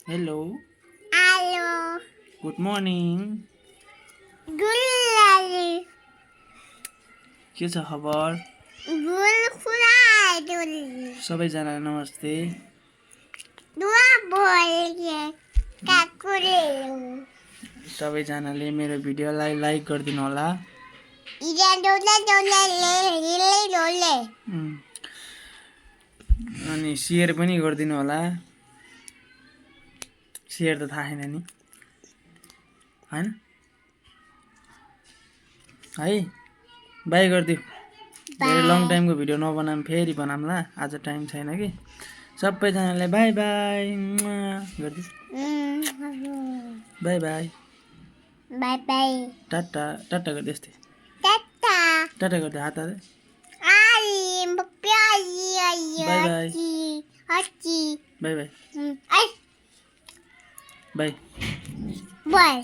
hello hello good morning good के छ खबर खुलाइ सबैजनालाई नमस्ते दुआ बोल्के काकुरे सबैजनाले मेरो भिडियोलाई लाइक गरिदिनु होला इजा डोले डोले ले डोले अनि सेयर पनि गरिदिनु होला सेयर त थाहा छैन नि हैन है बाई गरिदिऊ धेरै लङ टाइमको भिडियो नबनाऊँ फेरि बनाऊँला आज टाइम छैन कि सबैजनालाई बाई बाई गरिदिऊ बाई बाई बाई बाई टाटा टाटा गरिदिऊ यस्तै टाटा टाटा गरिदिऊ हात हात आई प्याजी आई बाई बाई हच्ची बाई बाई आई बाई बाई